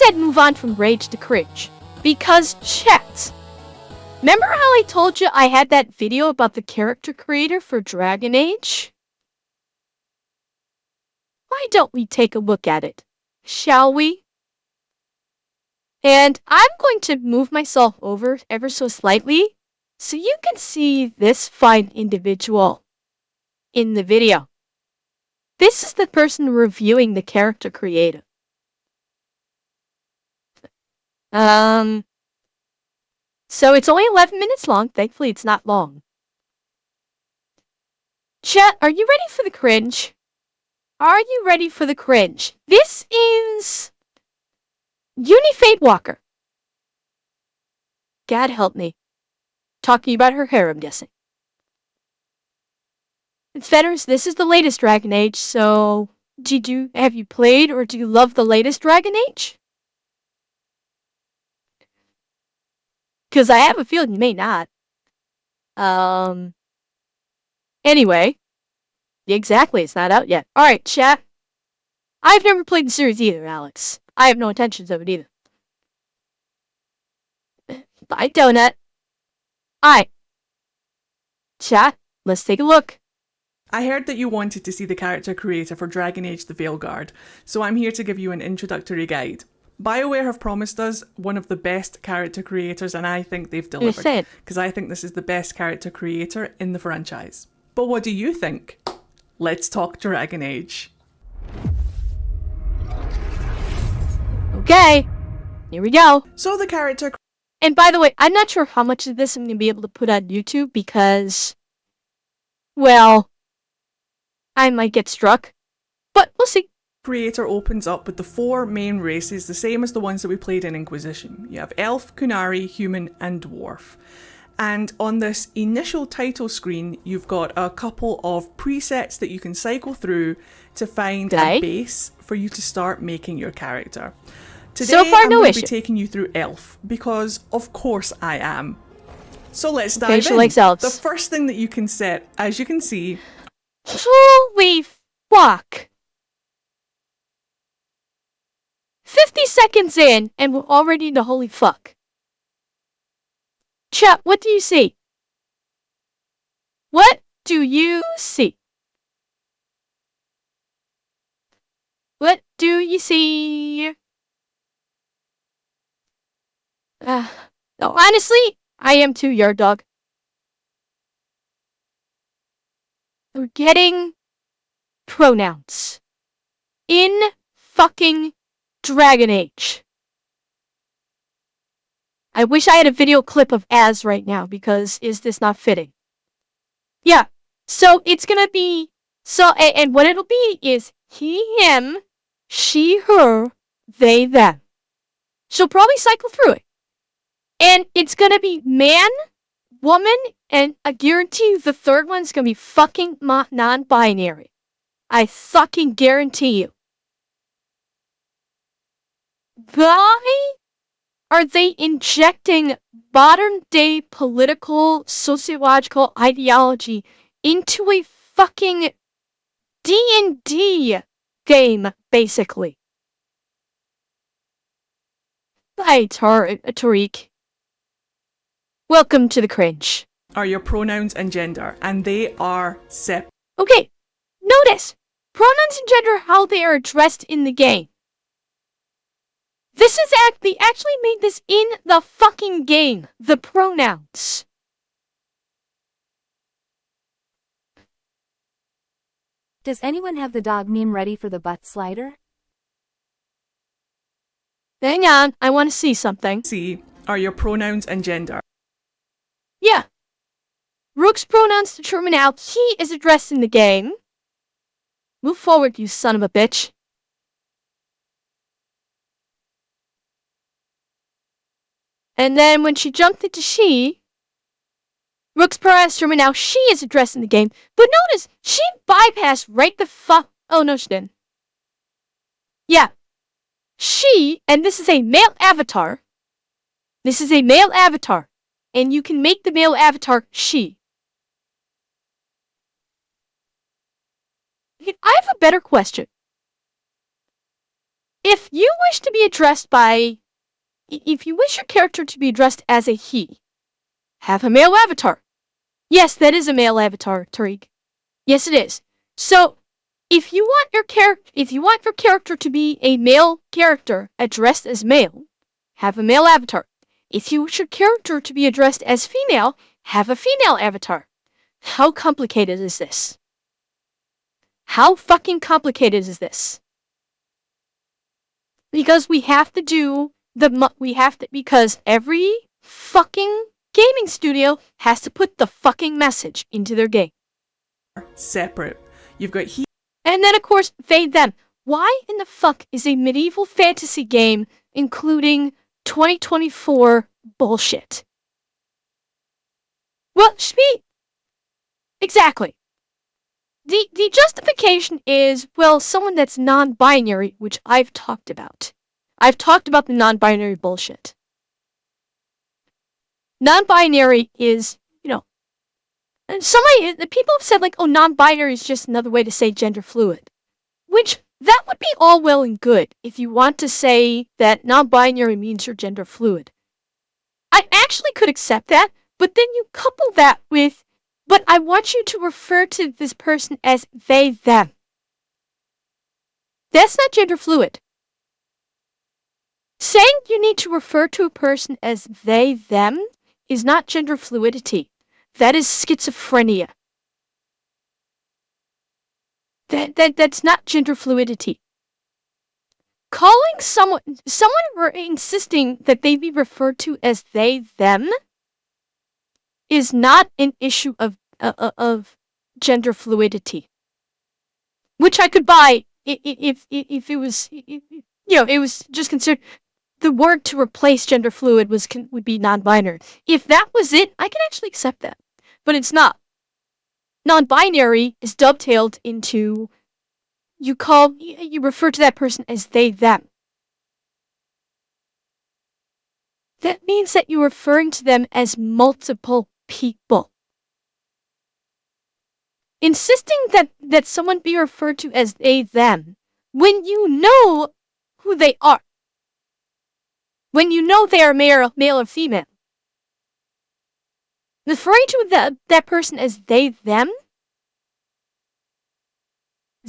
said move on from rage to cringe. Because, chat. Remember how I told you I had that video about the character creator for Dragon Age? Why don't we take a look at it? Shall we? And I'm going to move myself over ever so slightly so you can see this fine individual in the video. This is the person reviewing the character creator. So it's only 11 minutes long. Thankfully, it's not long. Chat, are you ready for the cringe? Are you ready for the cringe? This is Unifate Walker. God help me. Talking about her hair, I'm guessing. Fetters, this is the latest Dragon Age, so have you played or do you love the latest Dragon Age? Because I have a feeling you may not. Anyway. Exactly, it's not out yet. Alright, chat. I've never played the series either, Alex. I have no intentions of it either. Bye, Donut. Alright. Chat, let's take a look. I heard that you wanted to see the character creator for Dragon Age the Veilguard, so I'm here to give you an introductory guide. Bioware have promised us one of the best character creators, and I think they've delivered, because I think this is the best character creator in the franchise. But what do you think? Let's talk Dragon Age. Okay, here we go. So the character... And by the way, I'm not sure how much of this I'm going to be able to put on YouTube because, well, I might get struck, but we'll see. Creator opens up with the 4 main races, the same as the ones that we played in Inquisition. You have Elf, Kunari, Human, and Dwarf. And on this initial title screen, you've got a couple of presets that you can cycle through to find a base for you to start making your character. Today, so far, I'm no going issue. to be taking you through Elf, because of course I am. So let's dive in. She likes elves. The first thing that you can set, as you can see... Holy fuck! 50 seconds in, and we're already in the holy fuck. Chat, what do you see? What do you see? What do you see? No, honestly, I am too, yard dog. We're getting pronouns in fucking Dragon Age. I wish I had a video clip of Az right now, because is this not fitting? Yeah, so it's gonna be, and what it'll be is he, him, she, her, they, them. She'll probably cycle through it. And it's gonna be man, woman, and I guarantee you the third one's gonna be fucking non-binary. I fucking guarantee you. Why are they injecting modern-day political, sociological ideology into a fucking D&D game, basically? Hi, Tariq. Welcome to the cringe. Are your pronouns and gender, and they are separate. Okay, notice pronouns and gender, how they are addressed in the game. This is they actually made this in the fucking game. The pronouns. Does anyone have the dog meme ready for the butt slider? Hang on, I want to see something. C are your pronouns and gender. Yeah. Rook's pronouns determine how he is addressed in the game. Move forward, you son of a bitch. And then when she jumped into she, Rook's pronouns determine how she is addressed in the game. But notice, she bypassed right the fuck. Oh no, she didn't. Yeah. She, and this is a male avatar. This is a male avatar. And you can make the male avatar she. I have a better question. if you wish to be addressed by, if you wish your character to be addressed as a he, have a male avatar. Yes, that is a male avatar, Tariq. Yes, it is. So, if you want your character to be a male character addressed as male, have a male avatar. If you wish your character to be addressed as female, have a female avatar. How complicated is this? How fucking complicated is this? Because we have to do because every fucking gaming studio has to put the fucking message into their game. Separate. You've got he. And then, of course, they, them. Why in the fuck is a medieval fantasy game including 2024 bullshit? Well, exactly. The justification is, well, someone that's non-binary, which I've talked about. I've talked about the non-binary bullshit. Non-binary is, and the people have said like, oh, non-binary is just another way to say gender fluid. Which, that would be all well and good if you want to say that non-binary means you're gender fluid. I actually could accept that, but then you couple that with, but I want you to refer to this person as they, them. That's not gender fluid. Saying you need to refer to a person as they, them is not gender fluidity. That is schizophrenia. That's not gender fluidity. Calling someone insisting that they be referred to as they, them is not an issue of gender fluidity, which I could buy if it was, it was just considered the word to replace gender fluid would be non-binary. If that was it, I can actually accept that, but it's not. Non-binary is dovetailed into you refer to that person as they, them. That means that you're referring to them as multiple people. Insisting that someone be referred to as they, them, when you know who they are. When you know they are male or female. Referring to that person as they, them,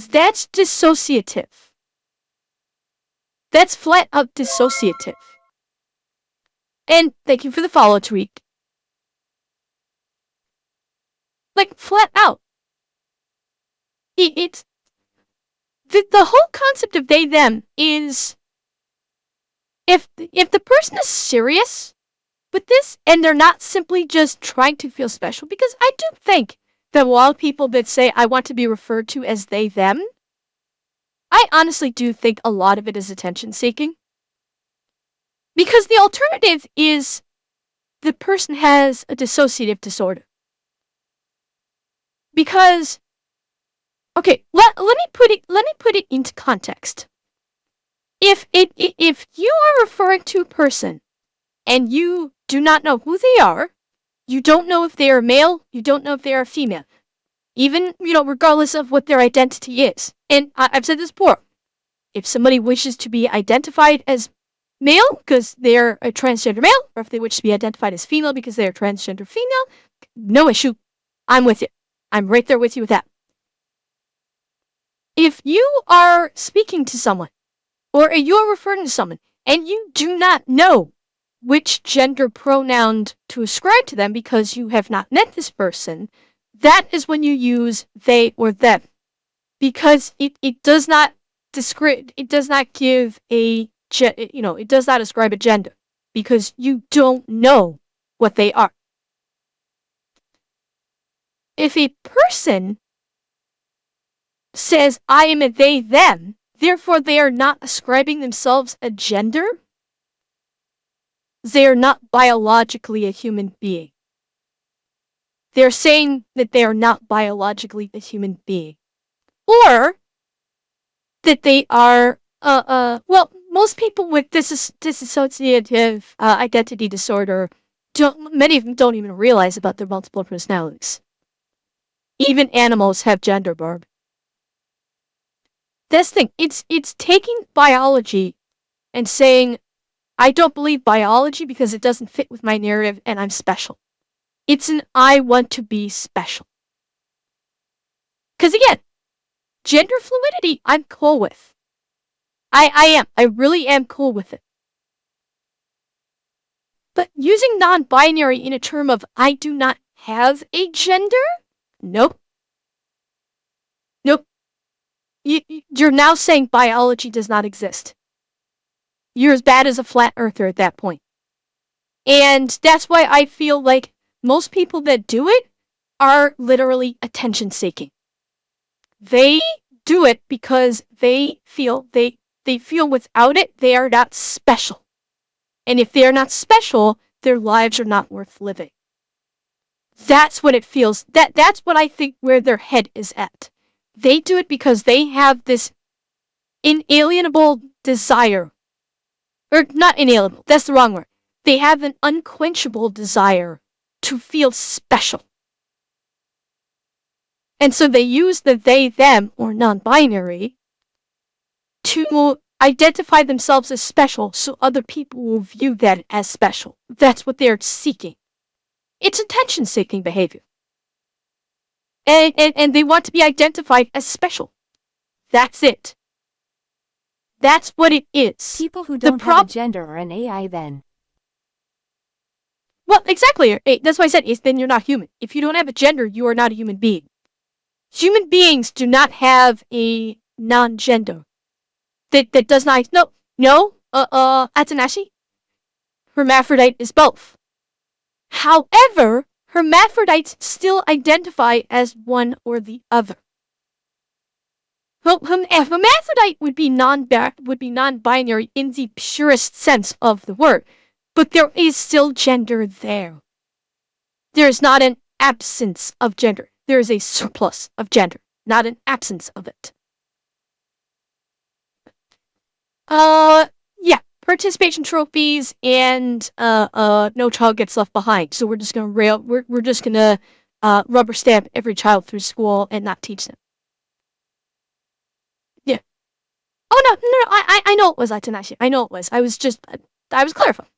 that's dissociative. That's flat out dissociative. And thank you for the follow, Tariq. Like, flat out. It's the whole concept of they, them is if the person is serious with this and they're not simply just trying to feel special, because I do think that a lot of people that say I want to be referred to as they, them, I honestly do think a lot of it is attention seeking. Because the alternative is the person has a dissociative disorder. Because, okay, let me put it into context. If you are referring to a person and you do not know who they are, you don't know if they are male, you don't know if they are female, even, regardless of what their identity is. And I've said this before, if somebody wishes to be identified as male because they're a transgender male, or if they wish to be identified as female because they're transgender female, no issue. I'm with you. I'm right there with you with that. If you are speaking to someone, or you're referring to someone, and you do not know which gender pronoun to ascribe to them because you have not met this person, that is when you use they or them. Because it does not give a, it does not ascribe a gender. Because you don't know what they are. If a person says, I am a they, them, therefore they are not ascribing themselves a gender, they are not biologically a human being. They're saying that they are not biologically a human being. Or that they are, well, most people with dissociative identity disorder, many of them don't even realize about their multiple personalities. Even animals have gender, Barb. That's the thing. It's taking biology and saying, I don't believe biology because it doesn't fit with my narrative and I'm special. It's an I want to be special. Because again, gender fluidity, I'm cool with. I am. I really am cool with it. But using non-binary in a term of I do not have a gender? Nope. Nope. You're now saying biology does not exist. You're as bad as a flat earther at that point. And that's why I feel like most people that do it are literally attention seeking. They do it because they feel without it they are not special. And if they are not special, their lives are not worth living. That's what it feels. That's what I think where their head is at. They do it because they have this inalienable desire. Or not inalienable, that's the wrong word. They have an unquenchable desire to feel special. And so they use the they, them, or non-binary to identify themselves as special so other people will view that as special. That's what they're seeking. It's attention-seeking behavior. And they want to be identified as special. That's it. That's what it is. People who don't have a gender are an AI then. Well, exactly. That's why I said, then you're not human. If you don't have a gender, you are not a human being. Human beings do not have a non-gender. That does not... No, Atanashi. Hermaphrodite is both. However, hermaphrodites still identify as one or the other. Hermaphrodite would be non-binary in the purest sense of the word, but there is still gender there. There is not an absence of gender. There is a surplus of gender, not an absence of it. Yeah, participation trophies and no child gets left behind. So we're just gonna rubber stamp every child through school and not teach them. Yeah. Oh no, I know it was Atanashi. I know it was. I was clarifying.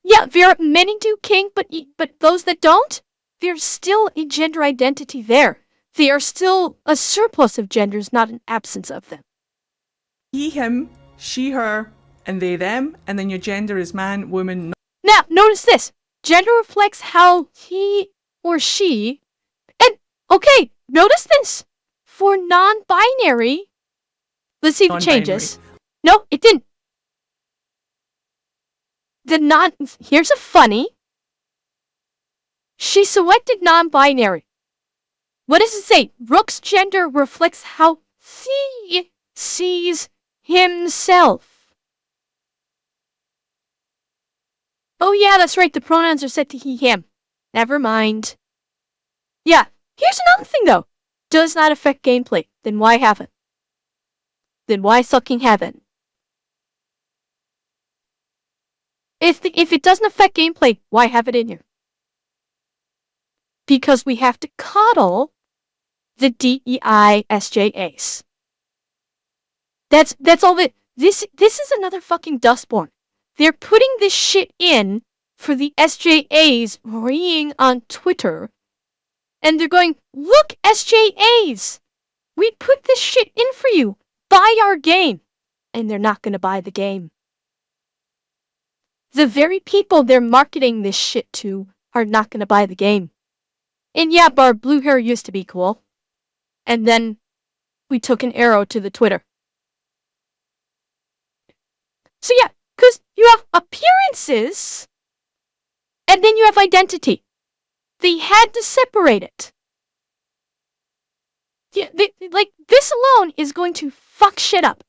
Yeah, many do king, but those that don't, there's still a gender identity there. They are still a surplus of genders, not an absence of them. He, him, she, her, and they, them, and then your gender is man, woman. Now, notice this. Gender reflects how he or she, and okay, notice this. For non-binary, let's see if it changes. No, it didn't. Here's a funny. She selected non-binary. What does it say? Rook's gender reflects how he sees himself. Oh yeah, that's right. The pronouns are set to he, him. Never mind. Yeah, here's another thing though. Does not affect gameplay. Then why have it? Then why fucking have it? If it doesn't affect gameplay, why have it in here? Because we have to coddle the DEI SJAs. That's all that. This is another fucking dustborn. They're putting this shit in for the SJAs reeing on Twitter, and they're going, look, SJAs, we put this shit in for you. Buy our game. And they're not gonna buy the game. The very people they're marketing this shit to are not gonna buy the game. And yeah, Barb, blue hair used to be cool. And then we took an arrow to the Twitter. So yeah, because you have appearances, and then you have identity. They had to separate it. Yeah, like, this alone is going to fuck shit up.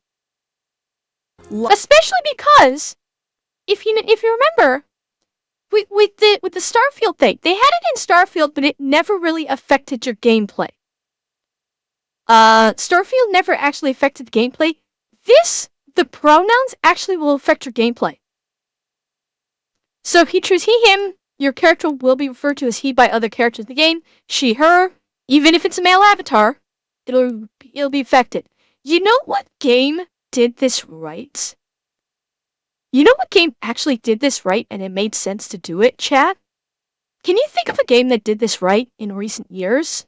Especially because, if you remember, with the Starfield thing, they had it in Starfield, but it never really affected your gameplay. Starfield never actually affected the gameplay. The pronouns actually will affect your gameplay. So if you choose he, him, your character will be referred to as he by other characters in the game. She, her, even if it's a male avatar, it'll be affected. You know what game did this right? You know what game actually did this right and it made sense to do it, chat? Can you think of a game that did this right in recent years?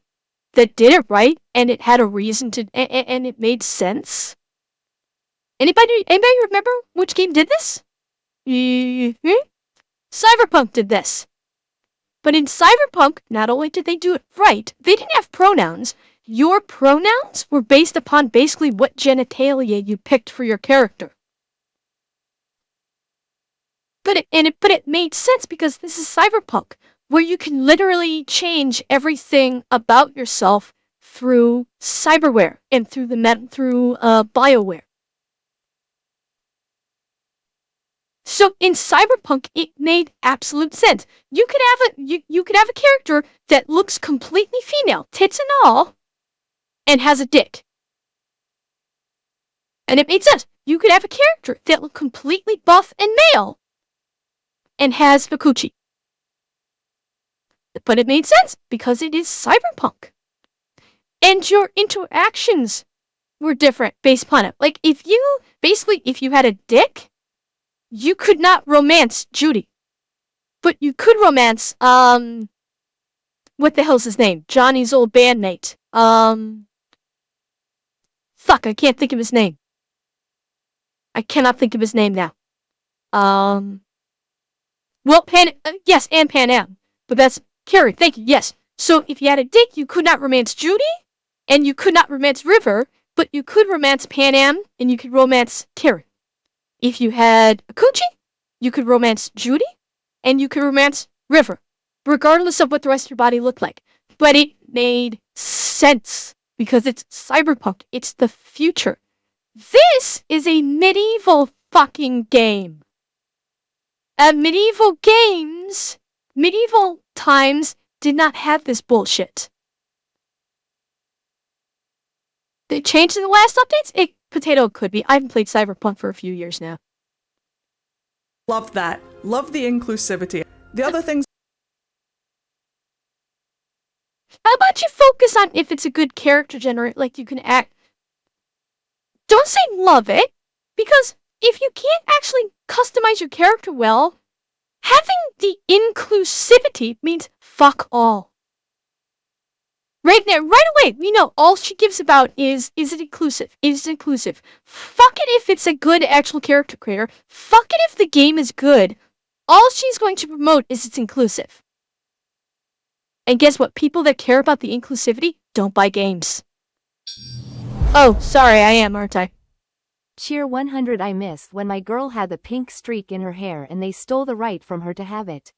That did it right and it had a reason to, and it made sense? Anybody remember which game did this? Cyberpunk did this. But in Cyberpunk, not only did they do it right, they didn't have pronouns. Your pronouns were based upon basically what genitalia you picked for your character. But it made sense because this is Cyberpunk, where you can literally change everything about yourself through cyberware and through Bioware. So in Cyberpunk, it made absolute sense. You could have a character that looks completely female, tits and all, and has a dick. And it made sense. You could have a character that looked completely buff and male, and has the coochie. But it made sense because it is Cyberpunk. And your interactions were different based upon it. Like if you had a dick, you could not romance Judy. But you could romance, what the hell's his name? Johnny's old bandmate. Fuck, I can't think of his name. I cannot think of his name now. Well, yes, and Pan Am. But that's Carrie, thank you, yes. So if you had a dick, you could not romance Judy, and you could not romance River, but you could romance Pan Am, and you could romance Carrie. If you had a coochie, you could romance Judy, and you could romance River, regardless of what the rest of your body looked like. But it made sense, because it's Cyberpunk, it's the future. This is a medieval fucking game. Medieval times did not have this bullshit. They changed in the last updates? Potato could be. I haven't played Cyberpunk for a few years now. Love that. Love the inclusivity. The other things. How about you focus on if it's a good character generator, like you can act. Don't say love it, because if you can't actually customize your character well, having the inclusivity means fuck all. Right there, right away, we know all she gives about is it inclusive? Is it inclusive? Fuck it if it's a good actual character creator. Fuck it if the game is good. All she's going to promote is it's inclusive. And guess what? People that care about the inclusivity don't buy games. Oh, sorry, I am, aren't I? Cheer 100. I missed when my girl had the pink streak in her hair and they stole the right from her to have it.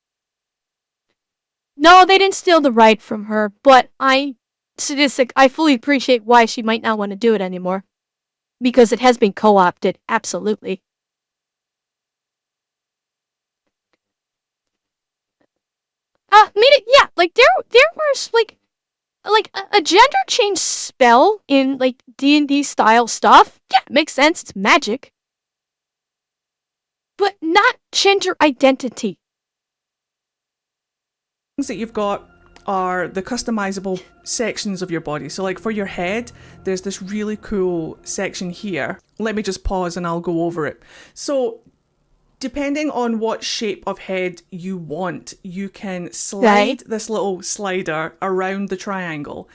No, they didn't steal the right from her, but I fully appreciate why she might not want to do it anymore. Because it has been co-opted, absolutely. Yeah, like there was like a gender change spell in like D&D style stuff. Yeah, it makes sense, it's magic. But not gender identity. Things that you've got are the customizable sections of your body. So like for your head, there's this really cool section here. Let me just pause and I'll go over it. So depending on what shape of head you want, you can slide this little slider around the triangle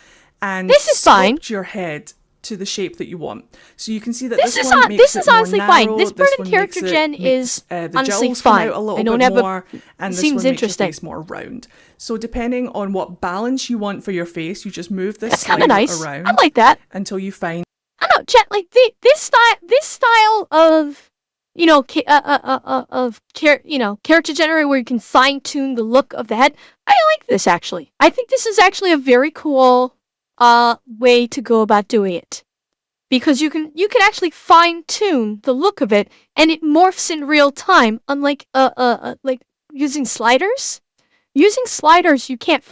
and sculpt your head to the shape that you want. So you can see that this one makes it more narrow, fine. This part of character gen is honestly fine. A little bit more, and this one makes your face more round. So depending on what balance you want for your face, you just move this slider around. I like that until you find. I know, chat. Like this style of character generator where you can fine tune the look of the head. I like this actually. I think this is actually a very cool way to go about doing it, because you can actually fine tune the look of it and it morphs in real time, unlike like using sliders. Using sliders, you can't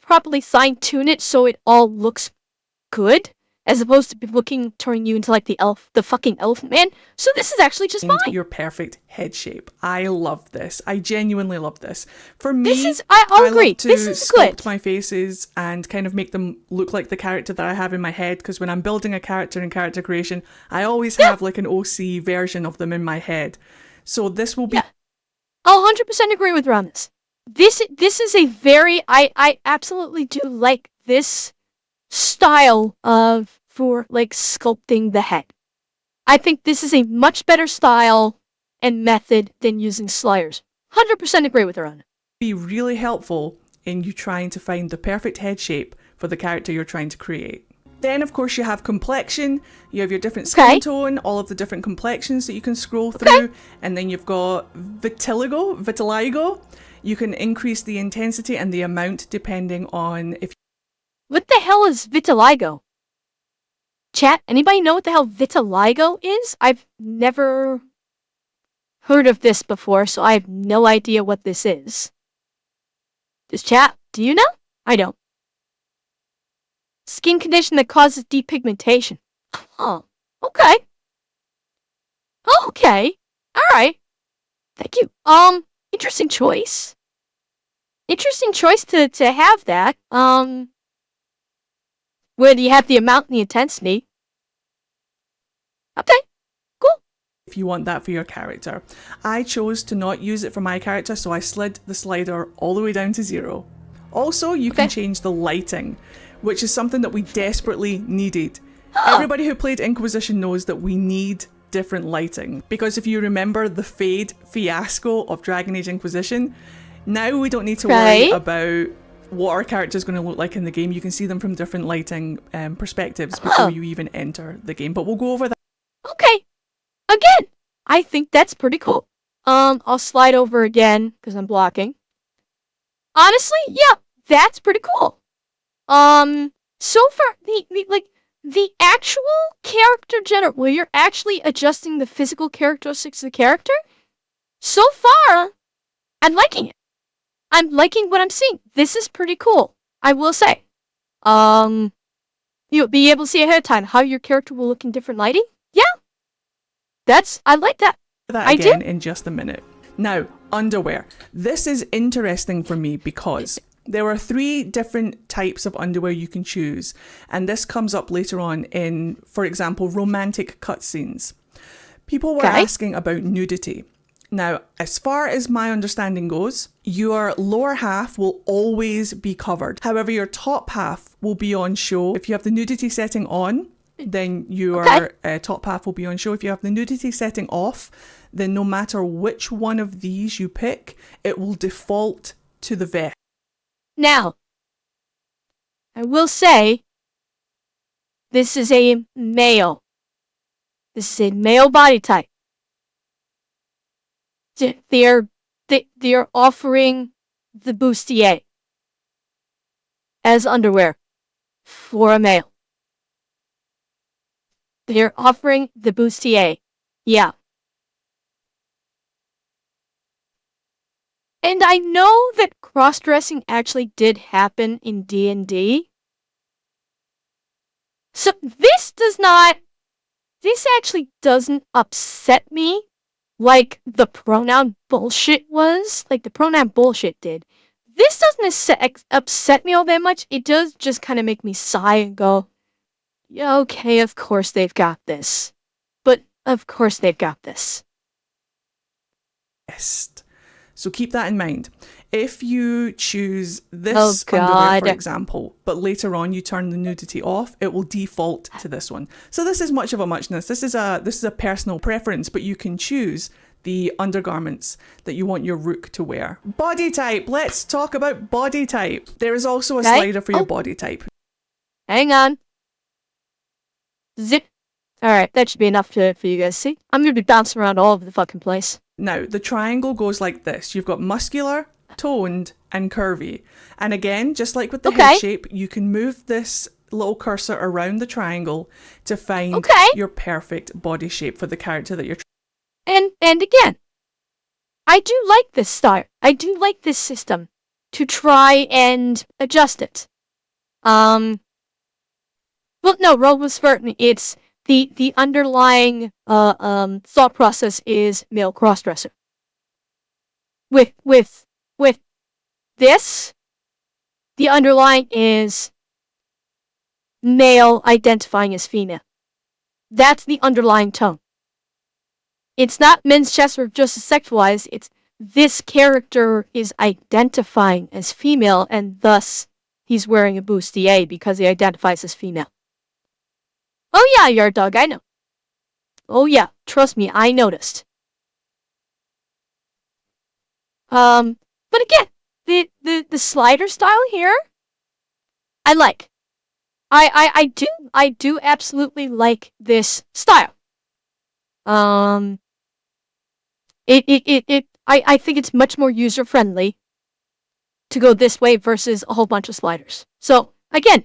properly fine tune it so it all looks good. as opposed to turning you into like the fucking elf man. So this is actually just find fine. your perfect head shape. I love this. I genuinely love this. For This me, is, I'll agree. love to This is sculpt good. my faces and kind of make them look like the character that I have in my head, because when I'm building a character in character creation, I always have like an OC version of them in my head. So this will be... Yeah. I'll 100% agree with Ramis. This is a very, I absolutely do like this style of, for like sculpting the head. I think this is a much better style and method than using sliders. 100% agree with her on it. Be really helpful in you trying to find the perfect head shape for the character you're trying to create. Then, of course, you have complexion, you have your different skin tone, all of the different complexions that you can scroll through, and then you've got vitiligo. You can increase the intensity and the amount depending on if... What the hell is vitiligo? Chat, anybody know what the hell vitiligo is? I've never heard of this before, so I have no idea what this is. Does chat, do you know? I don't. Skin condition that causes depigmentation. Oh, okay. Okay. Alright. Thank you. Interesting choice. Interesting choice to have that. Where you have the amount and the intensity. Okay. Cool. If you want that for your character. I chose to not use it for my character, so I slid the slider all the way down to 0. Also, you can change the lighting, which is something that we desperately needed. Everybody who played Inquisition knows that we need different lighting, because if you remember the fade fiasco of Dragon Age Inquisition, now we don't need to worry about what our character is going to look like in the game. You can see them from different lighting perspectives before you even enter the game, but we'll go over that. Okay. Again, I think that's pretty cool. I'll slide over again because I'm blocking. Honestly, yeah, that's pretty cool. So far, the actual character where you're actually adjusting the physical characteristics of the character, so far, I'm liking it. I'm liking what I'm seeing. This is pretty cool, I will say. You'll be able to see ahead of time how your character will look in different lighting. Yeah, I like that. That again in just a minute. Now, underwear. This is interesting for me because there are 3 different types of underwear you can choose, and this comes up later on in, for example, romantic cutscenes. People were asking about nudity. Now, as far as my understanding goes, your lower half will always be covered. However, your top half will be on show. If you have the nudity setting on, then your top half will be on show. If you have the nudity setting off, then no matter which one of these you pick, it will default to the vest. Now, I will say, this is a male. This is a male body type. They're offering the bustier as underwear for a male. They're offering the bustier. Yeah. And I know that cross-dressing actually did happen in D&D. So this actually doesn't upset me like the pronoun bullshit was. Like the pronoun bullshit did. This doesn't upset me all that much. It does just kind of make me sigh and go, yeah, okay, of course they've got this. But of course they've got this. So keep that in mind. If you choose this underwear, for example, but later on you turn the nudity off, it will default to this one. So this is much of a muchness. This is a personal preference, but you can choose the undergarments that you want your rook to wear. Body type. Let's talk about body type. There is also a slider for your body type. Hang on. Zip. Alright, that should be enough for you guys to see. I'm gonna be bouncing around all over the fucking place. Now, the triangle goes like this. You've got muscular, toned, and curvy. And again, just like with the head shape, you can move this little cursor around the triangle to find your perfect body shape for the character that you're trying. And again, I do like this style. I do like this system to try and adjust it. Well, no, role was certain. It's the underlying thought process is male crossdresser. With this, the underlying is male identifying as female. That's the underlying tone. It's not men's chest are just sexualized. It's this character is identifying as female, and thus he's wearing a bustier because he identifies as female. Oh yeah, yard dog, I know. Oh yeah, trust me, I noticed. But again, the slider style here, I like. I do absolutely like this style. I think it's much more user friendly to go this way versus a whole bunch of sliders. So again,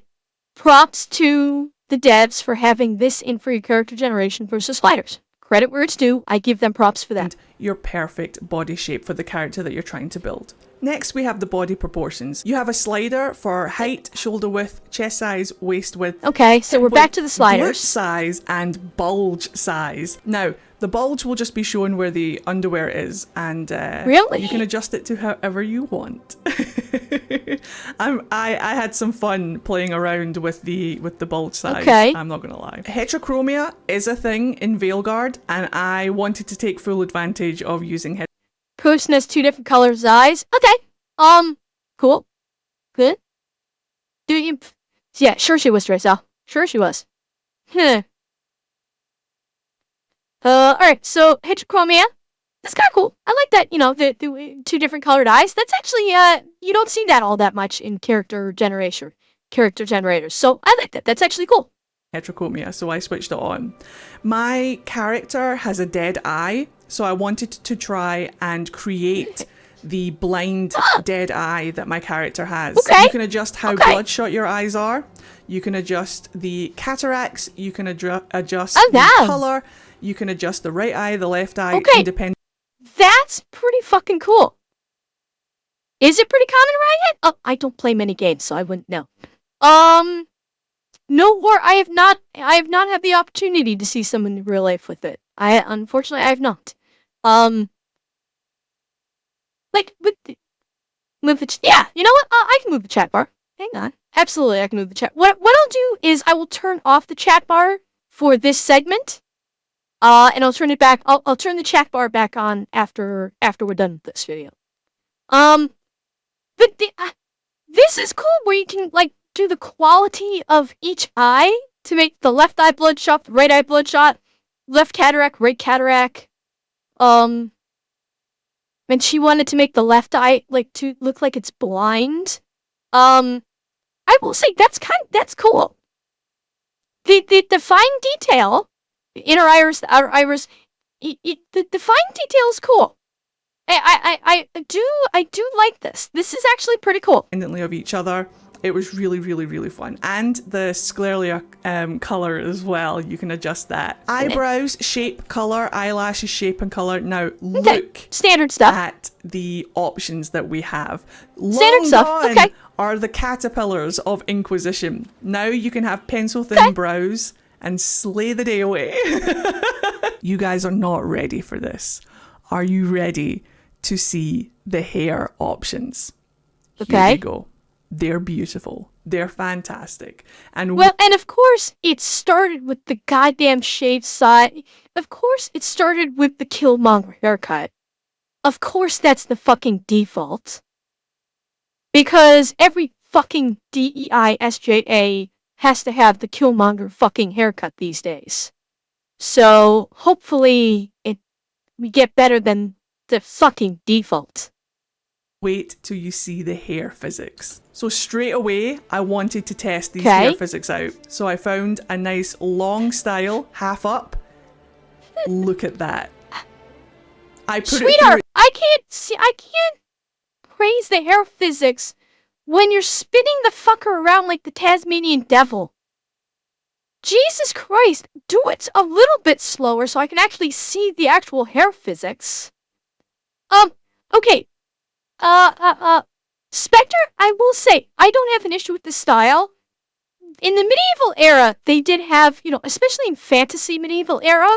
props to the devs for having this in for your character generation versus sliders. Credit where it's due. I give them props for that. And your perfect body shape for the character that you're trying to build. Next, we have the body proportions. You have a slider for height, shoulder width, chest size, waist width. Okay, so we're back to the sliders. Glute size and bulge size. Now, the bulge will just be showing where the underwear is, and really? You can adjust it to however you want. I had some fun playing around with the bulge size. Okay. I'm not gonna lie. Heterochromia is a thing in Veilguard, and I wanted to take full advantage of using Person has 2 different colors eyes. Okay. Cool. Good. Do you? Yeah, sure she was, Dracel. Sure she was. Alright, so heterochromia. That's kind of cool. I like that, you know, the 2 different colored eyes. That's actually, you don't see that all that much in character generators. So I like that. That's actually cool. Heterochromia, so I switched it on. My character has a dead eye, so I wanted to try and create the blind dead eye that my character has. Okay. You can adjust how bloodshot your eyes are. You can adjust the cataracts. You can adjust the color. You can adjust the right eye, the left eye, independent. That's pretty fucking cool. Is it pretty common around yet? Oh, I don't play many games, so I wouldn't know. No, or I have not had the opportunity to see someone in real life with it. Unfortunately I have not. Like move the yeah, you know what? I can move the chat bar. Hang on. Absolutely, I can move the chat. What I'll do is I will turn off the chat bar for this segment. And I'll turn it back. I'll turn the chat bar back on after we're done with this video. But this is cool where you can like do the quality of each eye to make the left eye bloodshot, the right eye bloodshot, left cataract, right cataract. And she wanted to make the left eye like to look like it's blind. I will say that's cool. The fine detail, the inner iris, the outer iris, the fine detail is cool. I do like this. This is actually pretty cool. Independently of each other. It was really, really, really fun. And the scleria color as well. You can adjust that. Eyebrows, shape, color, eyelashes, shape and color. Now look standard stuff at the options that we have. Standard stuff. Okay. Are the caterpillars of Inquisition. Now you can have pencil thin brows and slay the day away. You guys are not ready for this. Are you ready to see the hair options? Okay. Here we go. They're beautiful. They're fantastic. And and of course it started with the goddamn shaved side. Of course it started with the Killmonger haircut. Of course that's the fucking default. Because every fucking DEI SJA has to have the Killmonger fucking haircut these days. So hopefully we get better than the fucking default. wait till you see the hair physics. So straight away, I wanted to test these hair physics out. So I found a nice long style, half up. Look at that. I put Sweetheart, I can't praise the hair physics when you're spinning the fucker around like the Tasmanian devil. Jesus Christ, do it a little bit slower so I can actually see the actual hair physics. Okay. Spectre, I will say, I don't have an issue with the style. in the medieval era, they did have, especially in fantasy medieval era,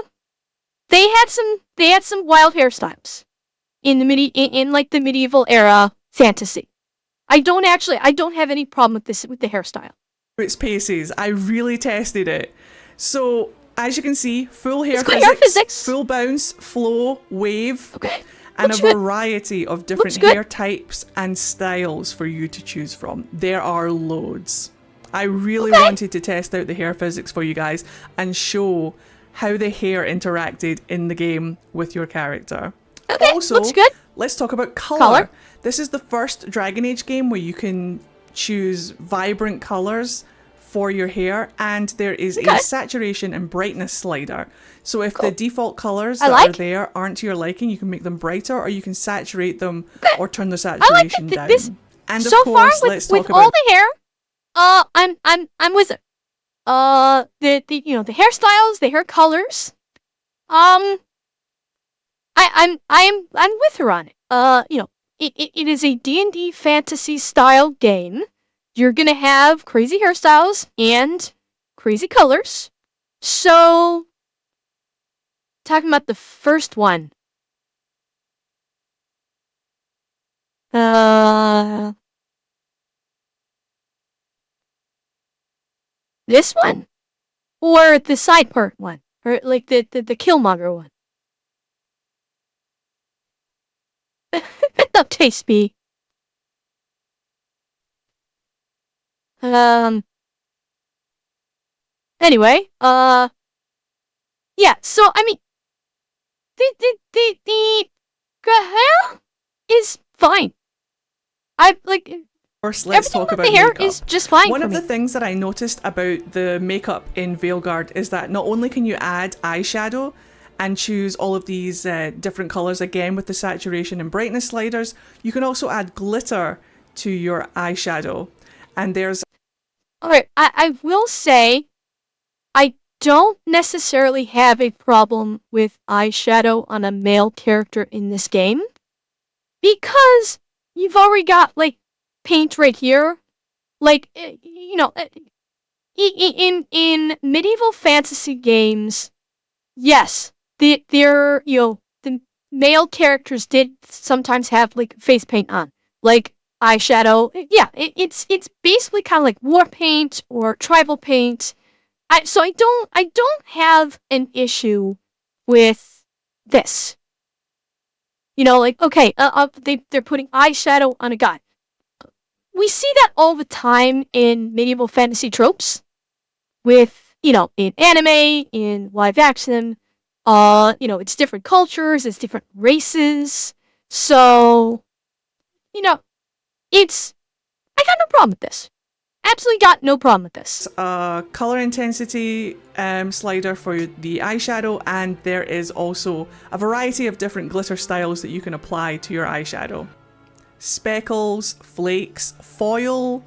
they had some wild hairstyles in like the medieval era fantasy. I don't have any problem with the hairstyle. Its paces. I really tested it. So as you can see, full hair Hair physics. full bounce, flow, wave, Okay. and Looks a good. variety of different Looks good. hair types and styles for you to choose from. There are loads. I really Okay. wanted to test out the hair physics for you guys and show how the hair interacted in the game with your character. Okay, Also, looks good. let's talk about colour. Colour. This is the first Dragon Age game where you can choose vibrant colours for your hair, and there is Okay. a saturation and brightness slider. So if the default colours I that like. are there aren't to your liking, you can make them brighter, or you can saturate them Okay. or turn the I like saturation that down. this. And of So course, far, let's with talk all about the hair, I'm with it. The hairstyles, the hair colors. I'm with her on it. It is a D&D fantasy style game. You're gonna have crazy hairstyles and crazy colors. So, talking about the first one. This one? Or the side part one? Or like the Killmonger one? Up taste me. Anyway, yeah, so I mean the hair is fine. I like course, let's everything talk with about the hair makeup. is just fine One for of me. the things that I noticed about the makeup in Veilguard is that not only can you add eyeshadow and choose all of these different colours again with the saturation and brightness sliders, you can also add glitter to your eyeshadow. And there's Alright, I will say I don't necessarily have a problem with eyeshadow on a male character in this game because you've already got like paint right here. Like in medieval fantasy games, yes, the male characters did sometimes have like face paint on, like eyeshadow. Yeah, it's basically kind of like war paint or tribal paint. So I don't have an issue with this. Like okay, they're putting eyeshadow on a guy. We see that all the time in medieval fantasy tropes with, in anime, in live action. It's different cultures, it's different races. So, I got no problem with this. Absolutely got no problem with this. a colour intensity slider for the eyeshadow, and there is also a variety of different glitter styles that you can apply to your eyeshadow. Speckles, flakes, foil,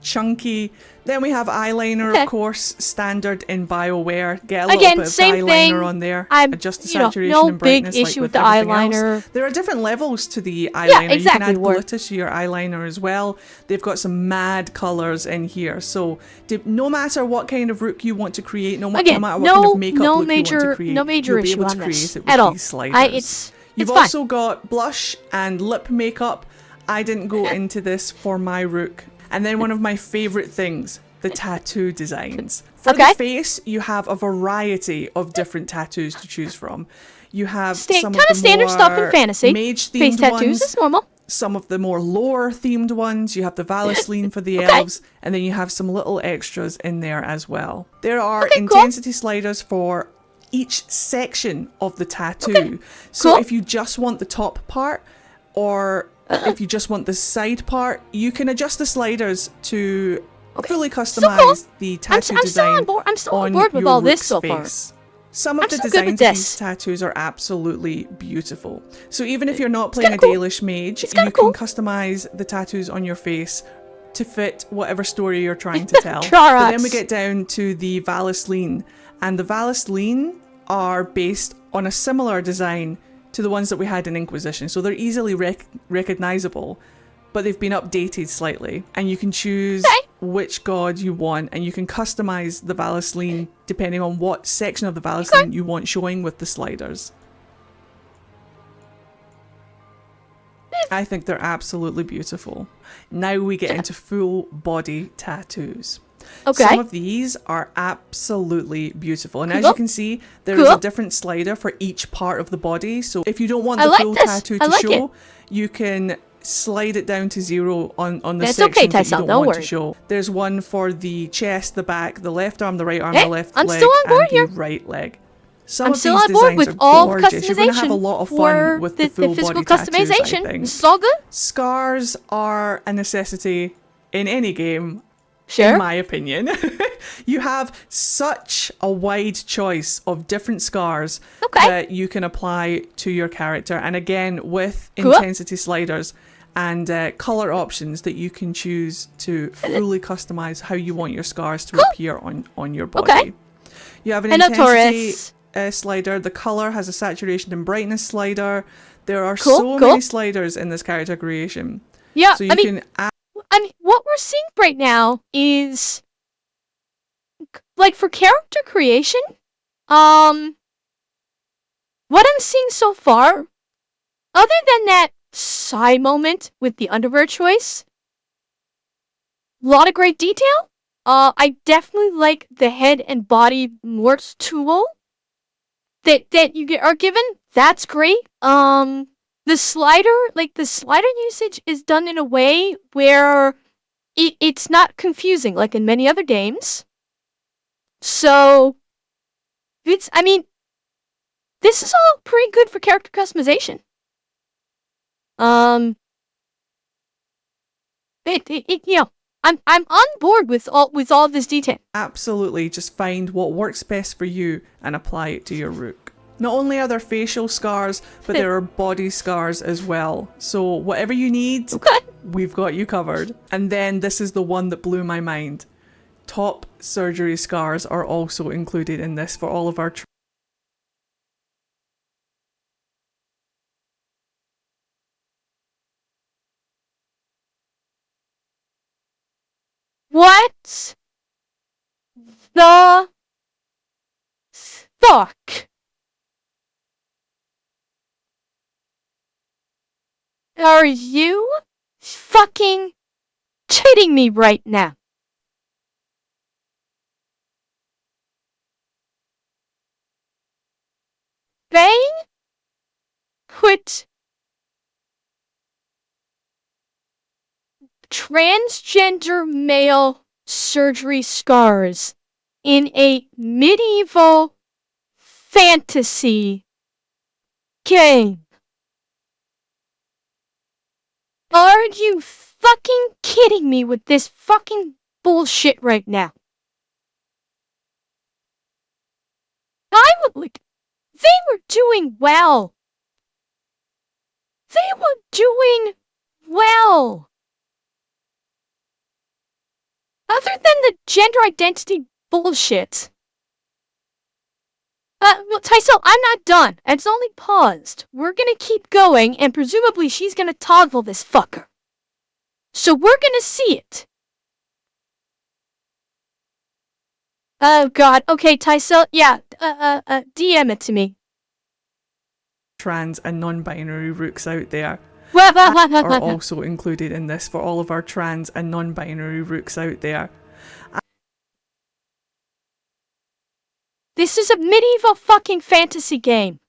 chunky. Then we have eyeliner, Okay. of course, standard in Bioware. Get a little Again, bit of same eyeliner thing. on there. I'm, Adjust the you know, saturation no and big brightness issue like with the everything eyeliner. else. There are different levels to the eyeliner. You exactly, can add Ward. glitter to your eyeliner as well. They've got some mad colours in here. So no matter what kind of look you want to create, no matter what kind of makeup look you want to create, no major you'll be issue able on to create this it with at all. these sliders. You've It's fine. also got blush and lip makeup. I didn't go into this for my rook. And then one of my favourite things, the tattoo designs. For the face, you have a variety of different tattoos to choose from. You have some kind of standard stuff in fantasy. mage Face themed tattoos ones, is normal. some of the more lore themed ones. You have the Valisline for the elves, and then you have some little extras in there as well. There are intensity sliders for each section of the tattoo. So if you just want the top part, or if you just want the side part, you can adjust the sliders to fully customize the tattoo design I'm still on board with all this so far. Some of the so good with designs of these this. tattoos are absolutely beautiful. So even if you're not playing a cool. Dalish mage, kinda you cool. can customize the tattoos on your face to fit whatever story you're trying to tell. But Trarax. then we get down to the Valisline, and the Valisline are based on a similar design to the ones that we had in Inquisition. So they're easily recognizable, but they've been updated slightly. And you can choose which god you want, and you can customize the Vallaslin depending on what section of the Vallaslin you want showing with the sliders. I think they're absolutely beautiful. Now we get into full body tattoos. Okay. Some of these are absolutely beautiful. And as you can see, there is a different slider for each part of the body. So if you don't want the full tattoo to show, you can slide it down to 0 on the sections that you don't want to show. There's one for the chest, the back, the left arm, the right arm, the left leg, and the right leg. Some of these designs are gorgeous. You're going to have a lot of fun with the full body tattoos, I think. This is all good. Scars are a necessity in any game, Sure. in my opinion. You have such a wide choice of different scars that you can apply to your character. And again, with intensity sliders and color options that you can choose to fully customize how you want your scars to appear on your body. You have an intensity slider. The color has a saturation and brightness slider. There are so many sliders in this character creation. Yeah, so you can add. I mean, what we're seeing right now is, like, for character creation, what I'm seeing so far, other than that sigh moment with the underwear choice, a lot of great detail. I definitely like the head and body morphs tool that you are given. That's great. The slider usage is done in a way where it's not confusing like in many other games. So this is all pretty good for character customization. I'm on board with all this detail. Absolutely, just find what works best for you and apply it to your rook. Not only are there facial scars, but there are body scars as well. So whatever you need, we've got you covered. And then this is the one that blew my mind. Top surgery scars are also included in this for all of our What the fuck? Are you fucking kidding me right now? They put transgender male surgery scars in a medieval fantasy game. Are you fucking kidding me with this fucking bullshit right now? They were doing well. They were doing well. Other than the gender identity bullshit. Tyso, I'm not done. It's only paused. We're gonna keep going, and presumably she's gonna toggle this fucker. So we're gonna see it. Oh god. Okay, Tyso, yeah, DM it to me. Trans and non-binary rooks out there. Are also included in this for all of our trans and non-binary rooks out there. This is a medieval fucking fantasy game.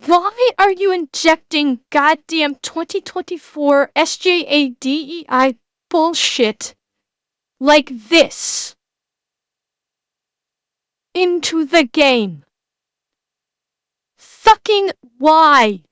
Why are you injecting goddamn 2024 SJA DEI bullshit like this into the game? Fucking why?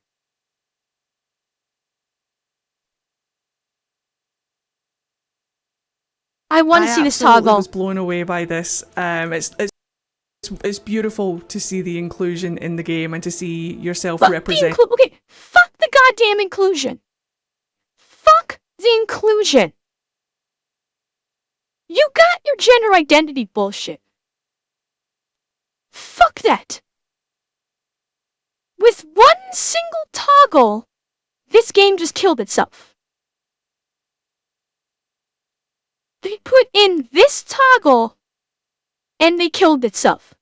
I want to see this toggle. I was blown away by this. It's beautiful to see the inclusion in the game and to see yourself represented. Okay, fuck the goddamn inclusion. Fuck the inclusion. You got your gender identity bullshit. Fuck that. With one single toggle, this game just killed itself. they put in this toggle and they killed itself.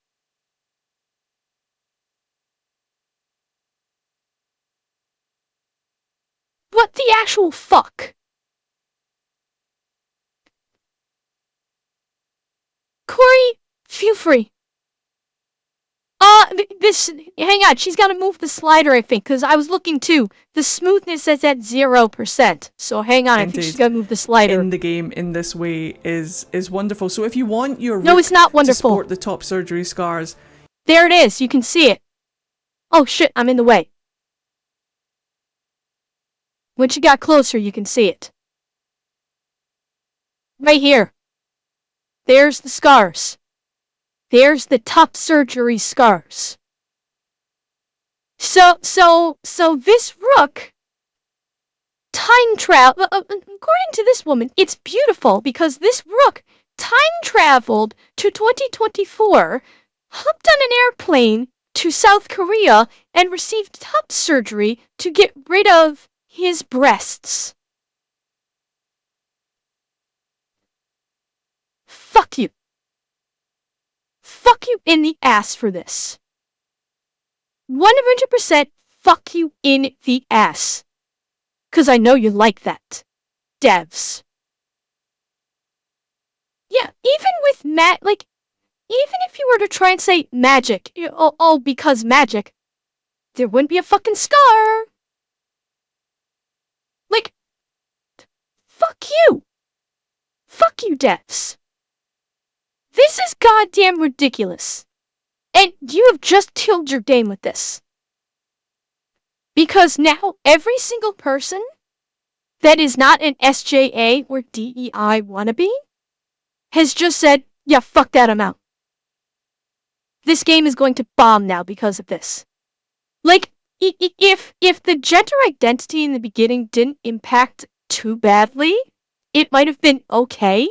What the actual fuck? Corey, feel free. Hang on, she's gotta move the slider, I think, because I was looking too. The smoothness is at 0%. So hang on, I think she's gotta move the slider. In the game in this way is wonderful. So if you want your No, it's not wonderful. to sport the top surgery scars. There it is, you can see it. Oh shit, I'm in the way. Once you got closer, you can see it. Right here. There's the scars. There's the top surgery scars. So this rook, time travel, according to this woman, it's beautiful because this rook time traveled to 2024, hopped on an airplane to South Korea, and received top surgery to get rid of his breasts. Fuck you. Fuck you in the ass for this. 100% fuck you in the ass. 'Cause I know you like that. Devs. Yeah, even with even if you were to try and say magic, because magic, there wouldn't be a fucking scar. Like, fuck you. Fuck you, devs. This is goddamn ridiculous. And you have just killed your game with this. Because now every single person that is not an SJA or DEI wannabe has just said, yeah, fuck that, I'm out. This game is going to bomb now because of this. Like, if the gender identity in the beginning didn't impact too badly, it might have been okay.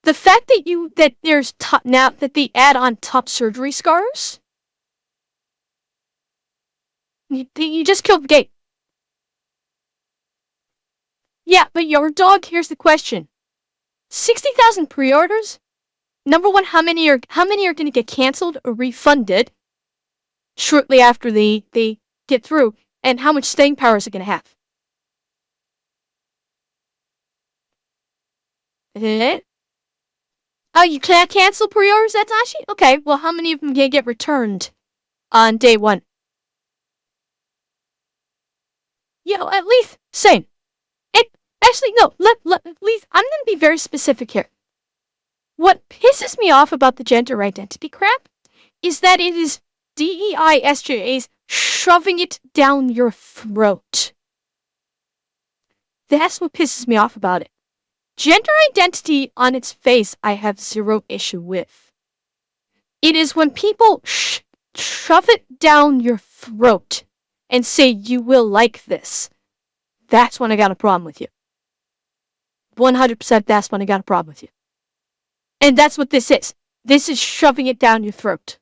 The fact that there's now that they add on top surgery scars, you just killed the game. Yeah, but your dog. Here's the question: 60,000 pre-orders. Number one, how many are going to get canceled or refunded shortly after they get through, and how much staying power is it going to have? Oh, you can't cancel pre-orders, that's actually? Okay, well, how many of them can get returned on day one? Yeah, at least, same. Actually, no, at least, I'm gonna be very specific here. What pisses me off about the gender identity crap is that it is DEI SJAs shoving it down your throat. That's what pisses me off about it. Gender identity on its face, I have zero issue with. It is when people shove it down your throat and say you will like this. That's when I got a problem with you. 100% that's when I got a problem with you. And that's what this is. This is shoving it down your throat.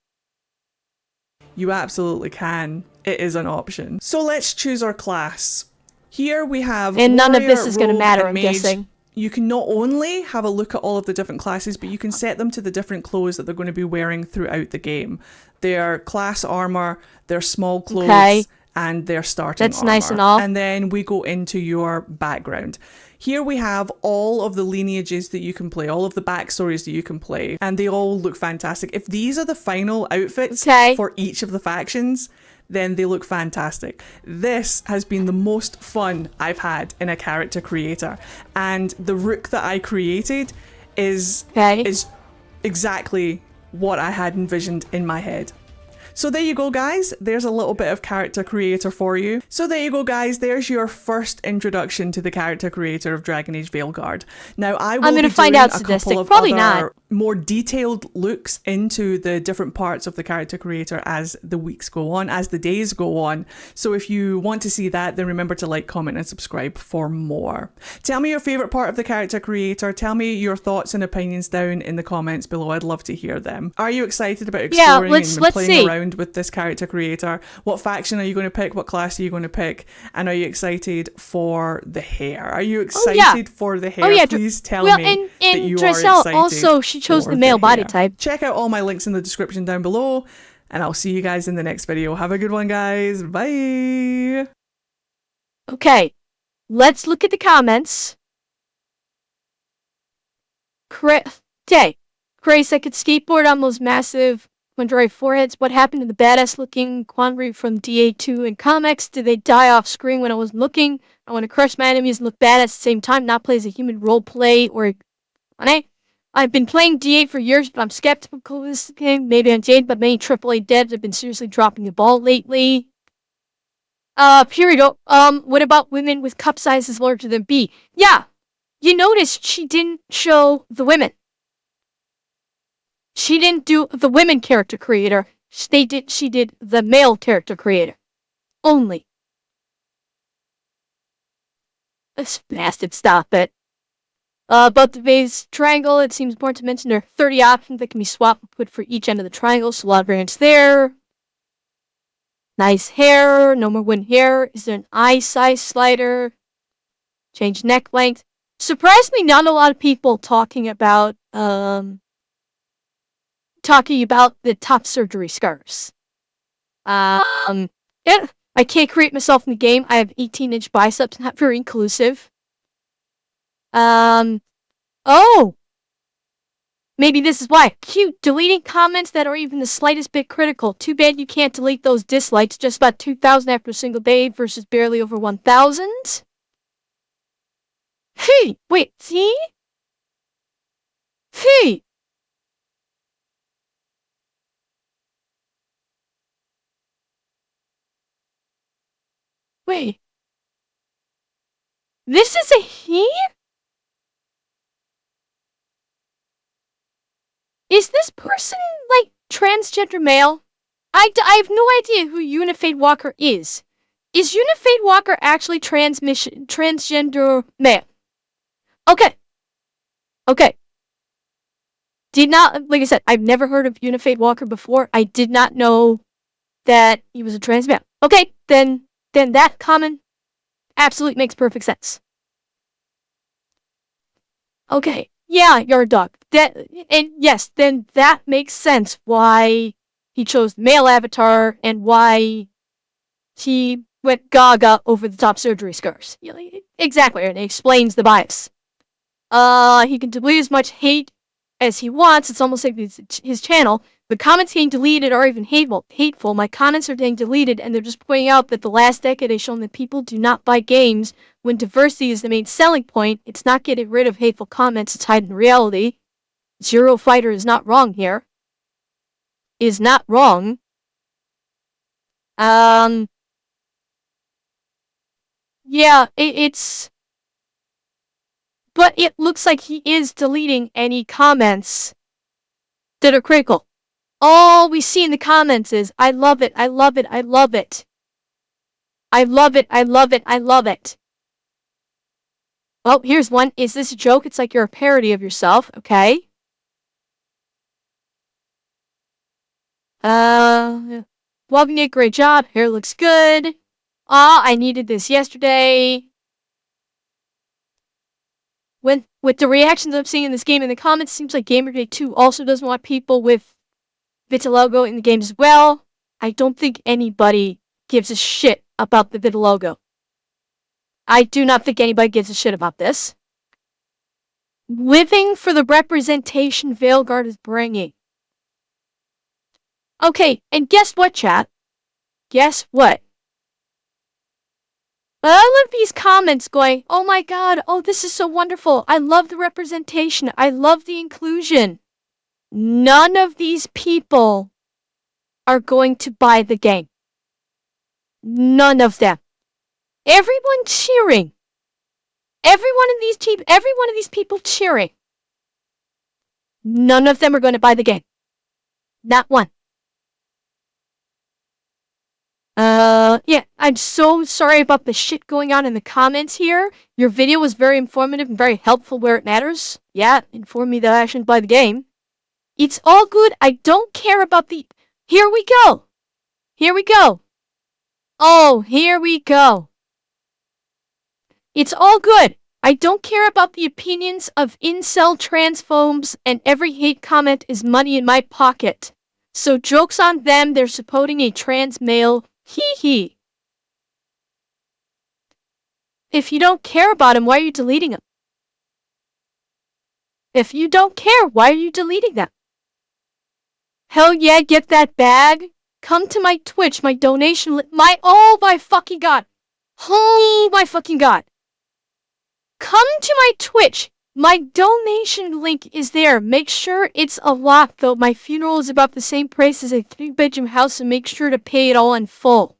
You absolutely can. It is an option. So let's choose our class. Here we have and none warrior, of this is going to matter, I'm mage. guessing. You can not only have a look at all of the different classes, but you can set them to the different clothes that they're going to be wearing throughout the game. Their class armor, their small clothes, and their starting armor. That's nice and all. And then we go into your background. Here we have all of the lineages that you can play, all of the backstories that you can play, and they all look fantastic. If these are the final outfits for each of the factions, then they look fantastic. This has been the most fun I've had in a character creator, and the rook that I created is exactly what I had envisioned in my head. So there you go, guys. There's a little bit of character creator for you. So there you go, guys. There's your first introduction to the character creator of Dragon Age Veilguard. Now, I'm going to find out sadistic. Probably not. more detailed looks into the different parts of the character creator as the weeks go on, as the days go on. So if you want to see that, then remember to like, comment, and subscribe for more. Tell me your favourite part of the character creator. Tell me your thoughts and opinions down in the comments below. I'd love to hear them. Are you excited about exploring and playing around with this character creator? What faction are you going to pick? What class are you going to pick? And are you excited for the hair? Are you excited for the hair? Please tell me that you are excited. Also, she chose the male body type. Check out all my links in the description down below, and I'll see you guys in the next video. Have a good one, guys. Bye. Okay, let's look at the comments. Crazy, I could skateboard on those massive Quandary foreheads. What happened to the badass looking Quandary from DA2 in comics? Did they die off screen when I wasn't looking? I want to crush my enemies and look bad at the same time, not play as a human role play or I've been playing D8 for years, but I'm skeptical of this game. Maybe I'm jaded, but many AAA devs have been seriously dropping the ball lately. Period. What about women with cup sizes larger than B? Yeah, you noticed she didn't show the women. She didn't do the women character creator. She did the male character creator. Only. This bastard, stop it. About the base triangle, it seems important to mention there are 30 options that can be swapped and put for each end of the triangle, so a lot of variants there. Nice hair, no more wooden hair. Is there an eye size slider? Change neck length. Surprisingly, not a lot of people talking about the top surgery scars. Yeah, I can't create myself in the game. I have 18-inch biceps, not very inclusive. Oh! Maybe this is why. Cute. Deleting comments that are even the slightest bit critical. Too bad you can't delete those dislikes. Just about 2,000 after a single day versus barely over 1,000. Hey! Wait, see? Hey! Wait. This is a he? Is this person, like, transgender male? I have no idea who Unifade Walker is. Is Unifade Walker actually transgender male? Okay. Okay. Did not, like I said, I've never heard of Unifade Walker before. I did not know that he was a trans male. Okay, then that comment absolutely makes perfect sense. Okay. Yeah, you're a dog. And yes, then that makes sense why he chose the male avatar and why he went gaga over the top surgery scars. Exactly, and it explains the bias. He can delete as much hate as he wants. It's almost like his channel. The comments getting deleted are even hateful. My comments are getting deleted, and they're just pointing out that the last decade has shown that people do not buy games when diversity is the main selling point. It's not getting rid of hateful comments, it's hiding reality. Zero Fighter is not wrong here. Is not wrong. Yeah, it's... But it looks like he is deleting any comments that are critical. All we see in the comments is, I love it, I love it, I love it. I love it, I love it, I love it. Oh, here's one. Is this a joke? It's like you're a parody of yourself, okay? Welcome, Nick, great job. Hair looks good. I needed this yesterday. With the reactions I'm seeing in this game in the comments, seems like Gamergate 2 also doesn't want people with vitiligo in the game as well. I don't think anybody gives a shit about the vitiligo. I do not think anybody gives a shit about this. Living for the representation Veilguard is bringing. Okay, and guess what, chat? Guess what? I love these comments going, oh my god, oh this is so wonderful. I love the representation. I love the inclusion. None of these people are going to buy the game. None of them. Everyone cheering. Every one of these people cheering. None of them are going to buy the game. Not one. Yeah, I'm so sorry about the shit going on in the comments here. Your video was very informative and very helpful where it matters. Yeah, informed me that I shouldn't buy the game. It's all good. I don't care about the... Here we go. Here we go. Oh, here we go. It's all good. I don't care about the opinions of incel transphobes, and every hate comment is money in my pocket. So joke's on them, they're supporting a trans male. Hee hee. If you don't care about him, why are you deleting him? If you don't care, why are you deleting them? Hell yeah, get that bag. Come to my Twitch, my donation oh my fucking god. Oh my fucking god. Come to my Twitch. My donation link is there. Make sure it's a lot though. My funeral is about the same price as a 3-bedroom house, and make sure to pay it all in full.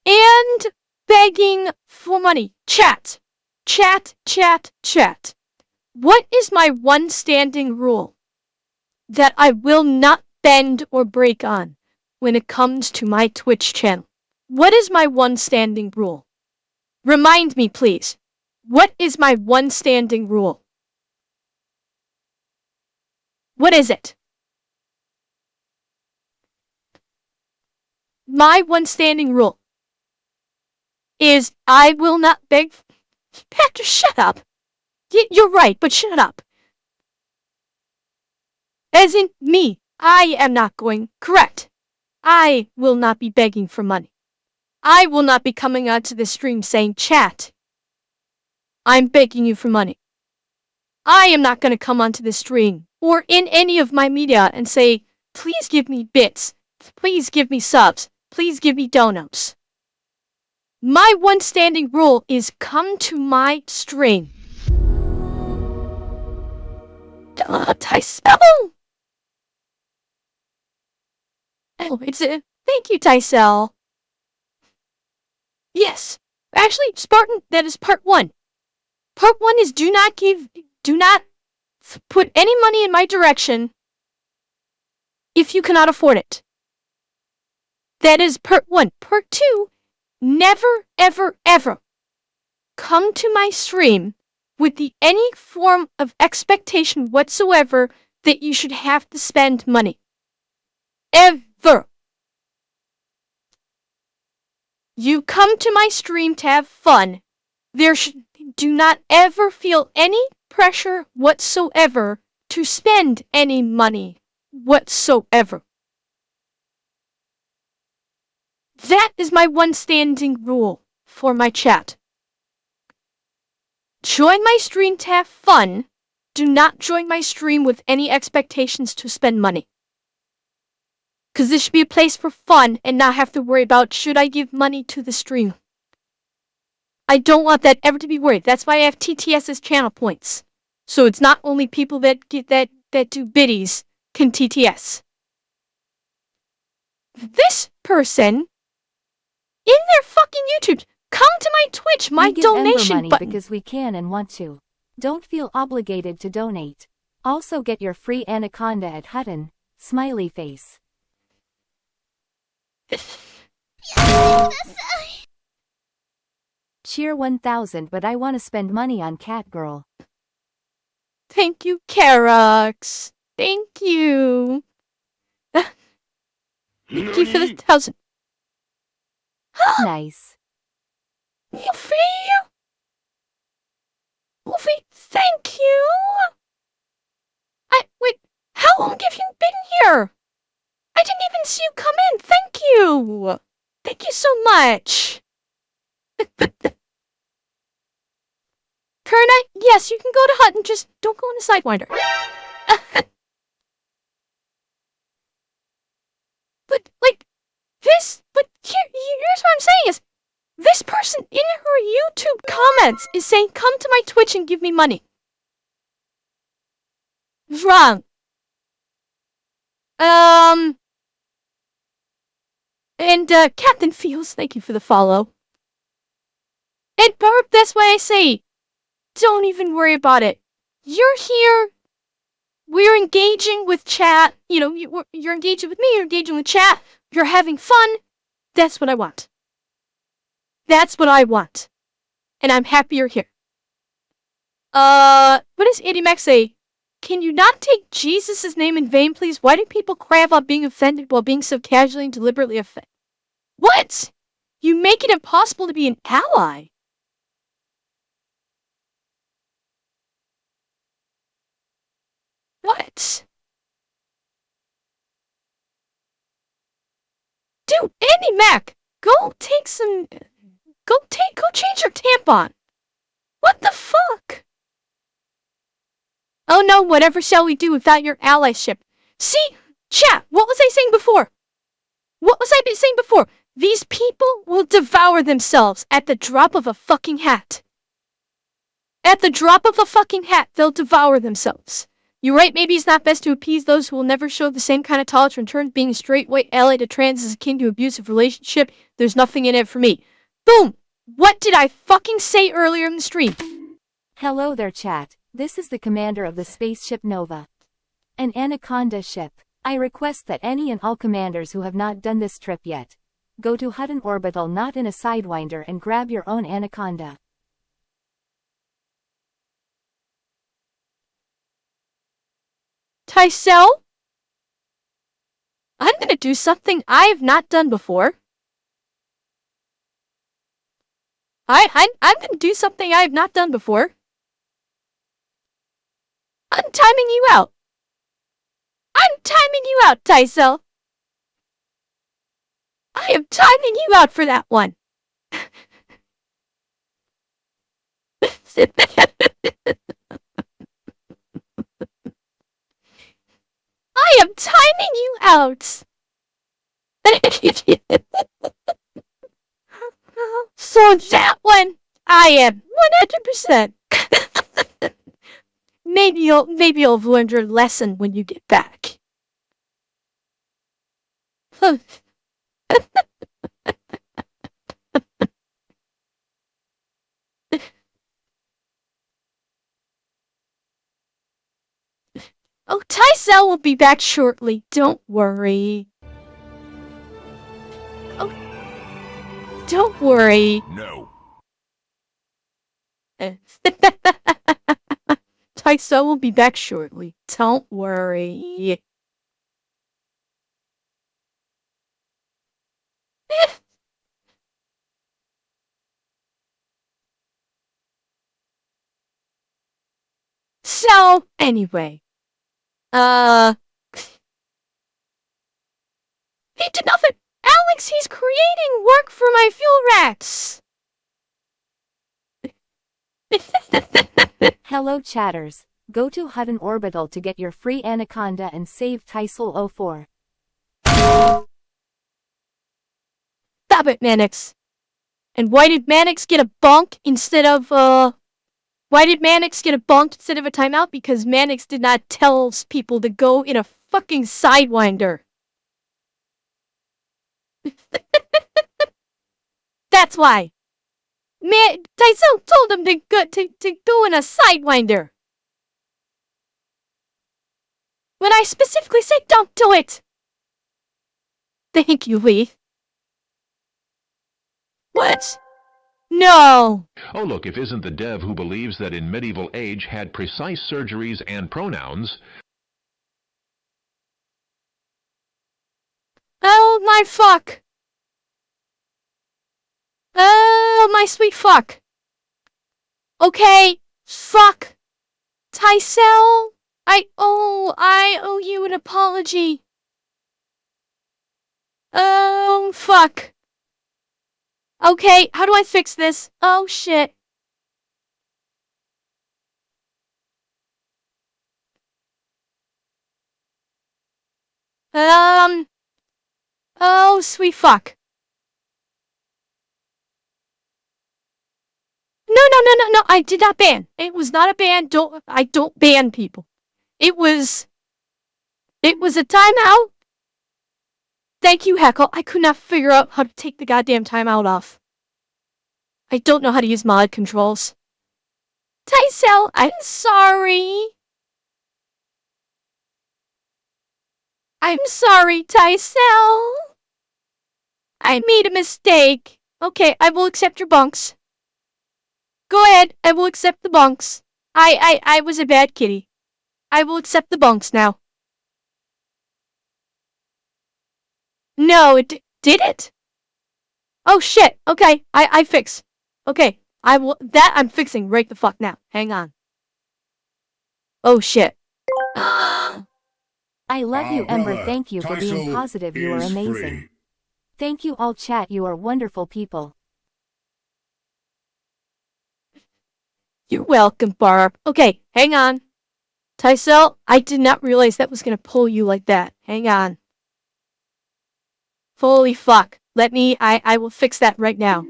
And begging for money. Chat. Chat, chat, chat. What is my one standing rule that I will not bend or break on when it comes to my Twitch channel? What is my one standing rule? Remind me, please. What is my one standing rule? What is it? My one standing rule is I will not beg. Patrick, shut up. You're right, but shut up. As in me, I am not going. Correct. I will not be begging for money. I will not be coming onto the stream saying, chat, I'm begging you for money. I am not going to come onto the stream or in any of my media and say, please give me bits, please give me subs, please give me donuts. My one standing rule is come to my stream. Tysel! Oh, it's a... Thank you, Tysel. Yes. Actually, Spartan, that is part 1. Part 1 is do not put any money in my direction if you cannot afford it. That is part 1. Part 2, never, ever, ever come to my stream with any form of expectation whatsoever that you should have to spend money. Ever. You come to my stream to have fun. Do not ever feel any pressure whatsoever to spend any money whatsoever. That is my one standing rule for my chat. Join my stream to have fun. Do not join my stream with any expectations to spend money. Because this should be a place for fun and not have to worry about should I give money to the stream. I don't want that ever to be worried. That's why I have TTS as channel points. So it's not only people that get that do biddies can TTS. This person in their fucking YouTube, come to my Twitch, my we give donation money button. Because we can and want to. Don't feel obligated to donate. Also get your free anaconda at Hutton. Smiley face. Cheer 1000, but I want to spend money on Cat Girl. Thank you, Karax. Thank you. Thank you for the 1,000. Nice. Wolfie? Wolfie, thank you. Wait, how long have you been here? I didn't even see you come in. Thank you. Thank you so much. Kerna, yes, you can go to Hutton, just don't go in the Sidewinder. Here's what I'm saying is, this person in her YouTube comments is saying, come to my Twitch and give me money. Wrong. And Captain Feels, thank you for the follow. And Barb, that's why I say, don't even worry about it. You're here we're engaging with chat. You know, you're engaging with me, you're engaging with chat, you're having fun. That's what I want. That's what I want. And I'm happy you're here. What does Idiomax say? Can you not take Jesus' name in vain, please? Why do people cry about being offended while being so casually and deliberately offended? What? You make it impossible to be an ally. What? Dude, Andy Mac, go change your tampon. What the fuck? Oh no, whatever shall we do without your allyship? See? Chat, what was I saying before? What was I saying before? These people will devour themselves at the drop of a fucking hat. At the drop of a fucking hat, they'll devour themselves. You're right, maybe it's not best to appease those who will never show the same kind of tolerance in turn. Being a straight white ally to trans is akin to abusive relationship. There's nothing in it for me. Boom! What did I fucking say earlier in the stream? Hello there, chat. This is the commander of the spaceship Nova. An Anaconda ship. I request that any and all commanders who have not done this trip yet, go to Hutton Orbital not in a Sidewinder and grab your own Anaconda. Tysel? I'm gonna do something I have not done before. I'm gonna do something I have not done before. I'm timing you out. I'm timing you out, Tysel. I am timing you out for that one. I am timing you out. So that one, I am 100%. Maybe you'll have learned your lesson when you get back. Oh, Tysel will be back shortly. Don't worry. Oh, don't worry. No. Tysel will be back shortly. Don't worry. So, anyway. He did nothing! Alex, he's creating work for my fuel racks! Hello chatters. Go to Hutton Orbital to get your free Anaconda and save Tysel 04. Stop it, Mannix. And why did Mannix get a bunk instead of, Why did Mannix get a bunk instead of a timeout? Because Mannix did not tell people to go in a fucking Sidewinder. That's why. Tysel told him to go in a Sidewinder. When I specifically said don't do it. Thank you, Lee. What? No. Oh, look, if isn't the dev who believes that in medieval age had precise surgeries and pronouns. Oh, my fuck. Oh, my sweet fuck. Okay, fuck. Tysel, I owe you an apology. Oh, fuck. Okay, how do I fix this? Oh, shit. Oh, sweet fuck. No, I did not ban. It was not a ban. I don't ban people. It was a timeout. Thank you, Heckle. I could not figure out how to take the goddamn timeout off. I don't know how to use mod controls. Tysel, I'm sorry. I'm sorry, Tysel. I made a mistake. Okay, I will accept your bunks. Go ahead, I will accept the bunks. I was a bad kitty. I will accept the bunks now. No, did it? Oh shit, okay, I fix. Okay, I'm fixing right the fuck now. Hang on. Oh shit. I love you, Ember. Brother, Thank you for being Tyso positive. You are is amazing. free. Thank you all, chat. You are wonderful people. You're welcome, Barb. Okay, hang on. Tysel, I did not realize that was gonna pull you like that. Hang on. Holy fuck. I will fix that right now.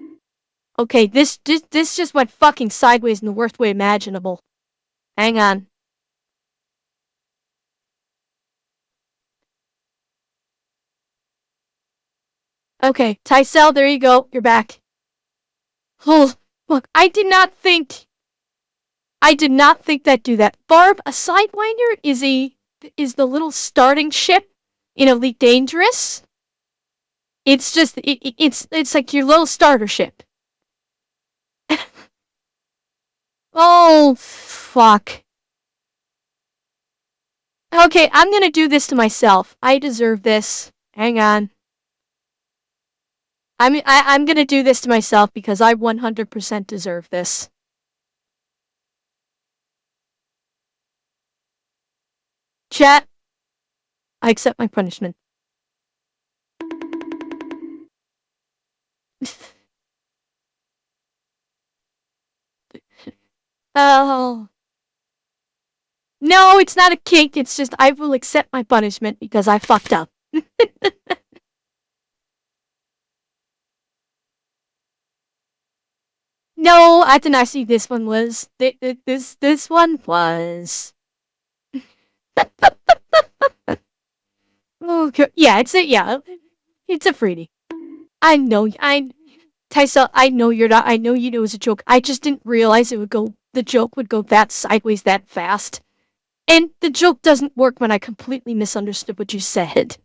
Okay, this just went fucking sideways in the worst way imaginable. Hang on. Okay, Tysel, there you go. You're back. Oh, look, I did not think that do that. Barb, a Sidewinder is the little starting ship in Elite Dangerous. It's just it's like your little starter ship. Oh fuck. Okay, I'm gonna do this to myself. I deserve this. Hang on. I'm gonna do this to myself because I 100% deserve this. Chat, I accept my punishment. Oh. No, it's not a kink, it's just I will accept my punishment because I fucked up. No, I did not see this one was. This one was. Okay, yeah, it's a freebie. I know, Tysa, I know you're not, I know you know it was a joke. I just didn't realize the joke would go that sideways that fast. And the joke doesn't work when I completely misunderstood what you said.